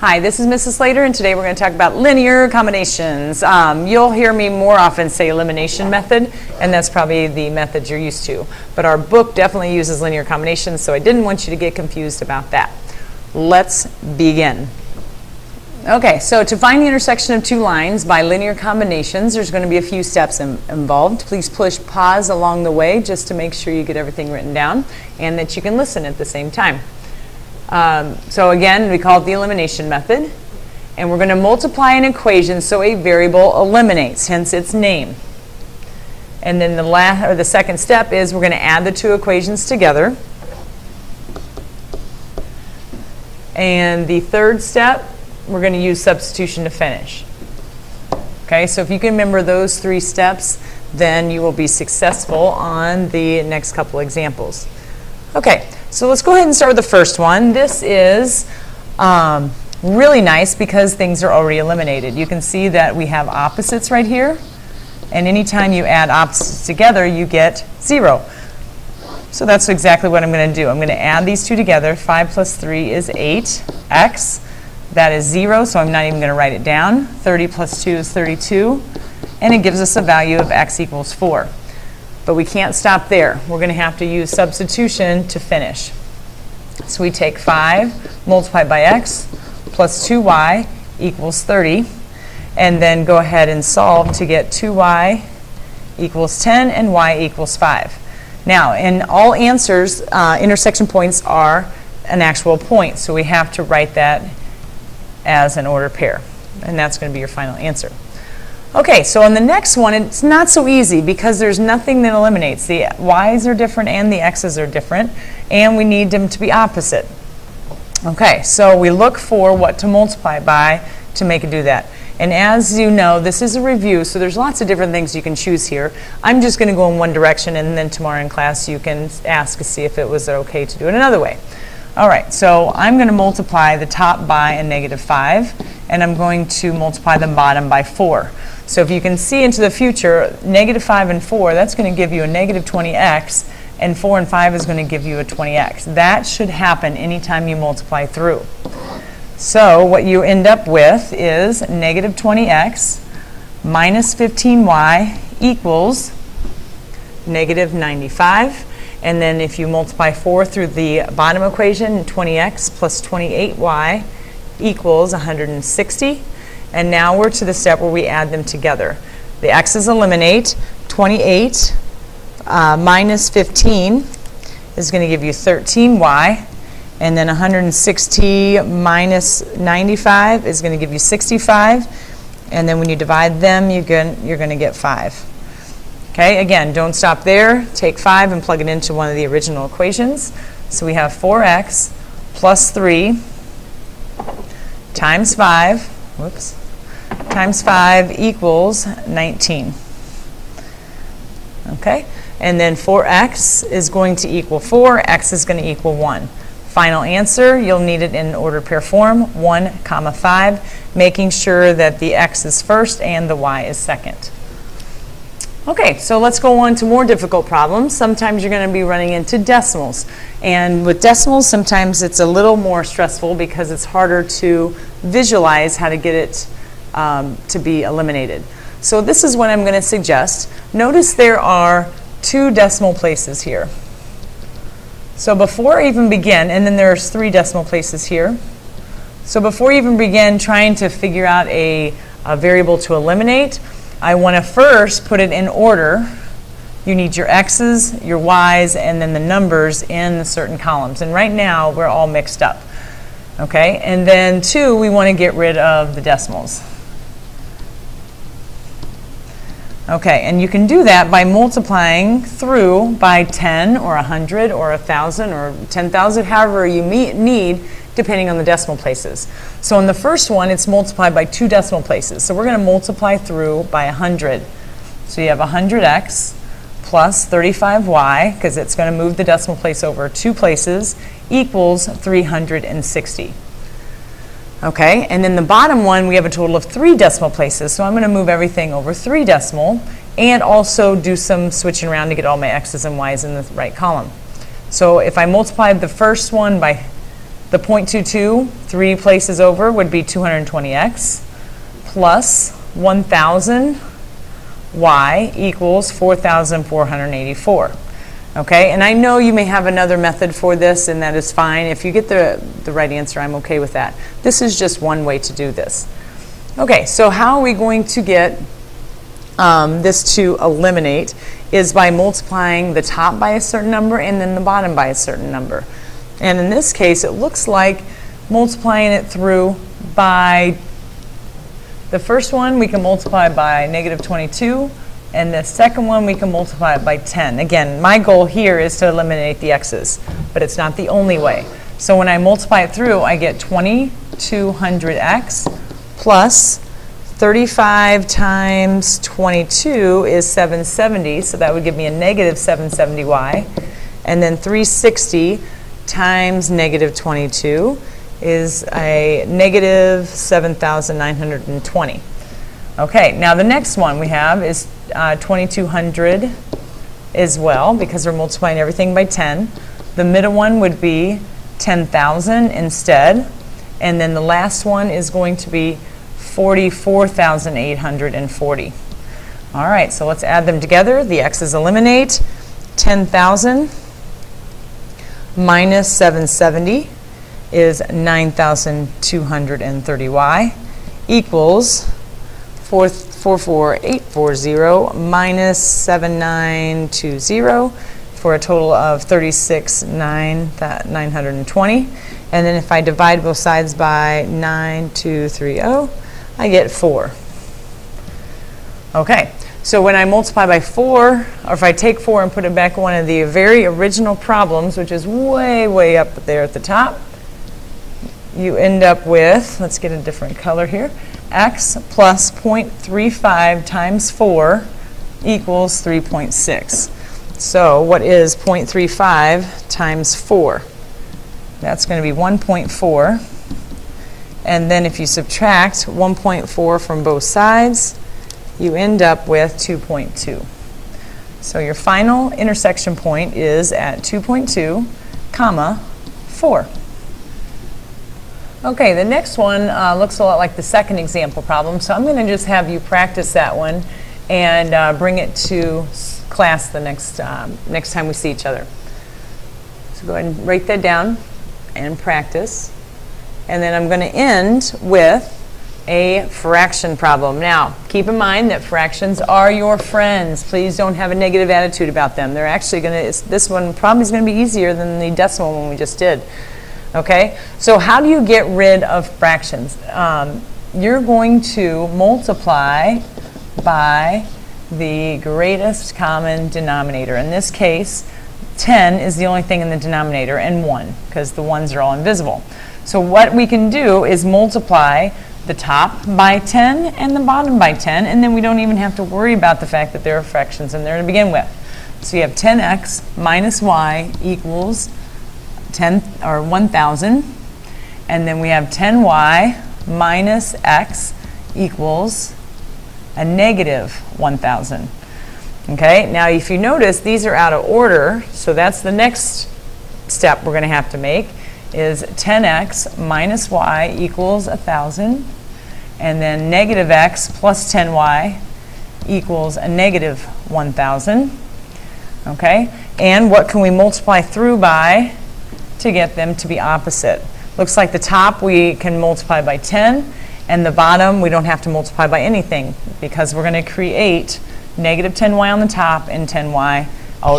Hi, this is Mrs. Slater, and today we're going to talk about linear combinations. You'll hear me more often say elimination method, and that's probably the method you're used to. But our book definitely uses linear combinations, so I didn't want you to get confused about that. Let's begin. Okay, so to find the intersection of two lines by linear combinations, there's going to be a few steps involved. Please push pause along the way just to make sure you get everything written down and that you can listen at the same time. So again, we call it the elimination method, and we're going to multiply an equation so a variable eliminates, hence its name. And then the second step is we're going to add the two equations together. And the third step, we're going to use substitution to finish. Okay, so if you can remember those three steps, then you will be successful on the next couple examples. Okay, so let's go ahead and start with the first one. This is really nice because things are already eliminated. You can see that we have opposites right here, and anytime you add opposites together, you get 0. So that's exactly what I'm going to do. I'm going to add these two together. 5 plus 3 is 8x. That is 0, so I'm not even going to write it down. 30 plus 2 is 32, and it gives us a value of x equals 4. But we can't stop there. We're going to have to use substitution to finish. So we take 5 multiplied by x plus 2y equals 30, and then go ahead and solve to get 2y equals 10 and y equals 5. Now, in all answers, intersection points are an actual point, so we have to write that as an ordered pair, and that's going to be your final answer. Okay, so on the next one, it's not so easy because there's nothing that eliminates. The y's are different and the x's are different, and we need them to be opposite. Okay, so we look for what to multiply by to make it do that. And as you know, this is a review, so there's lots of different things you can choose here. I'm just going to go in one direction, and then tomorrow in class you can ask to see if it was okay to do it another way. All right, so I'm going to multiply the top by a -5, and I'm going to multiply the bottom by 4. So if you can see into the future, -5 and 4, that's going to give you a -20x, and 4 and 5 is going to give you a 20x. That should happen anytime you multiply through. So what you end up with is -20x minus 15y equals -95. And then if you multiply 4 through the bottom equation, 20x plus 28y equals 160. And now we're to the step where we add them together. The x's eliminate. 28 minus 15 is going to give you 13y. And then 160 minus 95 is going to give you 65. And then when you divide them, you're going to get 5. Okay, again, don't stop there. Take 5 and plug it into one of the original equations. So we have 4x plus 3 times 5, times 5 equals 19. Okay, and then 4x is going to equal 4, x is going to equal 1. Final answer, you'll need it in ordered pair form, 1, 5, making sure that the x is first and the y is second. Okay, so let's go on to more difficult problems. Sometimes you're going to be running into decimals. And with decimals, sometimes it's a little more stressful because it's harder to visualize how to get it to be eliminated. So this is what I'm going to suggest. Notice there are 2 decimal places here. So before I even begin, and then there's 3 decimal places here. So before you even begin trying to figure out a variable to eliminate, I want to first put it in order. You need your x's, your y's, and then the numbers in the certain columns. And right now, we're all mixed up. Okay, and then 2, we want to get rid of the decimals. Okay, and you can do that by multiplying through by 10 or 100 or 1,000 or 10,000, however you need, depending on the decimal places. So in the first one, it's multiplied by 2 decimal places. So we're going to multiply through by 100. So you have 100x plus 35y, because it's going to move the decimal place over 2 places, equals 360. Okay, and then the bottom one, we have a total of 3 decimal places. So I'm going to move everything over 3 decimal and also do some switching around to get all my x's and y's in the right column. So if I multiply the first one by The 0.22, 3 places over, would be 220x plus 1,000 y equals 4,484. Okay, and I know you may have another method for this, and that is fine. If you get the right answer, I'm okay with that. This is just one way to do this. Okay, so how are we going to get this to eliminate is by multiplying the top by a certain number and then the bottom by a certain number. And in this case, it looks like multiplying it through by the first one we can multiply by negative 22, and the second one we can multiply it by 10. Again, my goal here is to eliminate the x's, but it's not the only way. So when I multiply it through, I get 2200x plus 35 times 22 is 770, so that would give me a negative 770y. And then 360 times negative 22 is a negative 7,920. Okay, now the next one we have is 2200 as well, because we're multiplying everything by 10. The middle one would be 10,000 instead. And then the last one is going to be 44,840. All right, so let's add them together. The x's eliminate. 10,000 minus 770 is 9,230y equals 44840 minus 7920 for a total of 36,920. And then if I divide both sides by 9230, I get 4. Okay, so when I multiply by 4, or if I take 4 and put it back in one of the very original problems, which is way, way up there at the top, you end up with, let's get a different color here, x plus 0.35 times 4 equals 3.6. So what is 0.35 times 4? That's going to be 1.4. And then if you subtract 1.4 from both sides, you end up with 2.2. So your final intersection point is at 2.2, comma, 4. Okay, the next one looks a lot like the second example problem, so I'm going to just have you practice that one and bring it to class the next time we see each other. So go ahead and write that down and practice. And then I'm going to end with a fraction problem. Now, keep in mind that fractions are your friends. Please don't have a negative attitude about them. They're actually going to, this one probably is going to be easier than the decimal one we just did. Okay, so how do you get rid of fractions? You're going to multiply by the greatest common denominator. In this case, 10 is the only thing in the denominator, and 1, because the ones are all invisible. So what we can do is multiply the top by 10 and the bottom by 10, and then we don't even have to worry about the fact that there are fractions in there to begin with. So you have 10x minus y equals 1,000, and then we have 10y minus x equals a negative 1,000. Okay, now if you notice, these are out of order, so that's the next step we're going to have to make, is 10x minus y equals 1,000, and then negative x plus 10y equals a negative 1,000. Okay, and what can we multiply through by to get them to be opposite? Looks like the top we can multiply by 10, and the bottom we don't have to multiply by anything, because we're going to create negative 10y on the top and 10y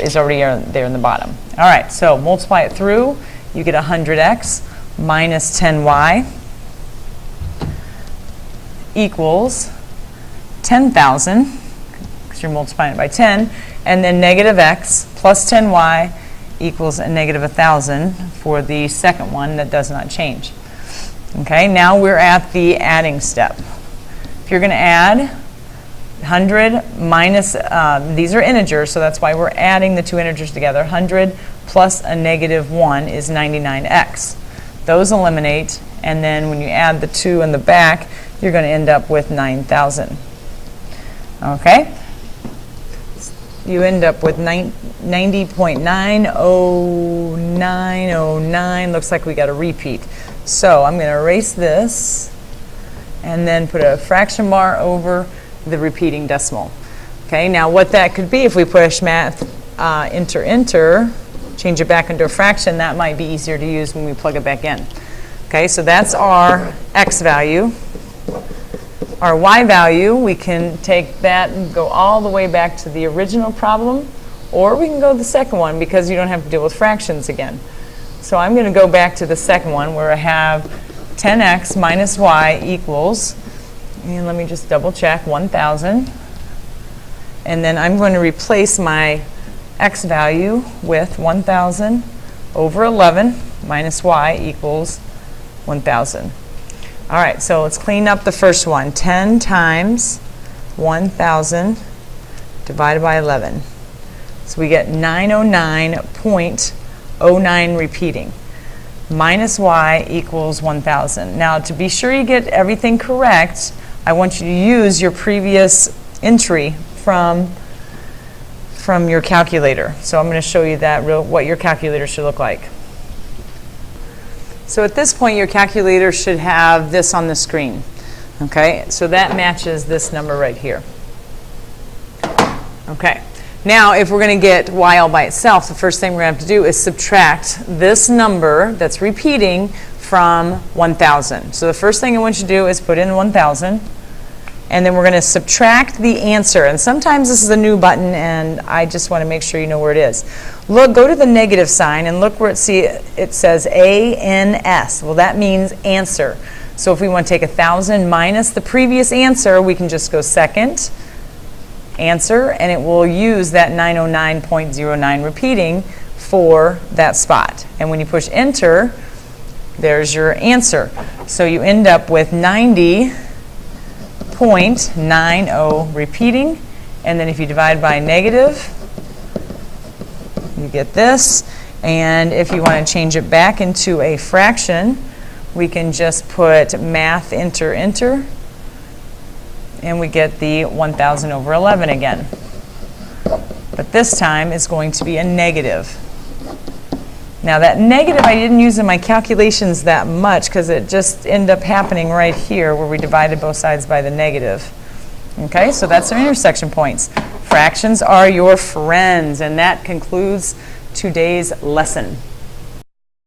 is already there in the bottom. All right, so multiply it through. You get 100x minus 10y equals 10,000, because you're multiplying it by 10, and then negative x plus 10y equals a negative 1,000 for the second one that does not change. Okay, now we're at the adding step. If you're going to add 100 minus, these are integers, so that's why we're adding the two integers together. 100 plus a negative 1 is 99x. Those eliminate, and then when you add the 2 in the back, you're going to end up with 9,000. Okay? you end up with 90.90909. Looks like we got a repeat. So I'm going to erase this and then put a fraction bar over the repeating decimal. Okay, now what that could be if we push math, enter, change it back into a fraction, that might be easier to use when we plug it back in. Okay, so that's our x value. Our y value, we can take that and go all the way back to the original problem, or we can go to the second one because you don't have to deal with fractions again. So I'm going to go back to the second one where I have 10x minus y equals, and let me just double check, 1,000. And then I'm going to replace my x value with 1,000 over 11 minus y equals 1,000. All right, so let's clean up the first one. 10 times 1,000 divided by 11. So we get 909.09 repeating. Minus y equals 1,000. Now, to be sure you get everything correct, I want you to use your previous entry from your calculator. So I'm going to show you that what your calculator should look like. So at this point, your calculator should have this on the screen. Okay, so that matches this number right here. Okay, now if we're going to get y all by itself, the first thing we're going to have to do is subtract this number that's repeating from 1,000. So the first thing I want you to do is put in 1,000, and then we're going to subtract the answer. And sometimes this is a new button, and I just want to make sure you know where it is. Look, go to the negative sign, and look where it says ANS. Well, that means answer. So if we want to take 1,000 minus the previous answer, we can just go second, answer, and it will use that 909.09 repeating for that spot. And when you push enter, there's your answer. So you end up with 90.90 repeating, and then if you divide by negative, you get this. And if you want to change it back into a fraction, we can just put math enter, and we get the 1,000 over 11 again. But this time it's going to be a negative. Now that negative I didn't use in my calculations that much because it just ended up happening right here where we divided both sides by the negative. Okay, so that's our intersection points. Fractions are your friends, and that concludes today's lesson.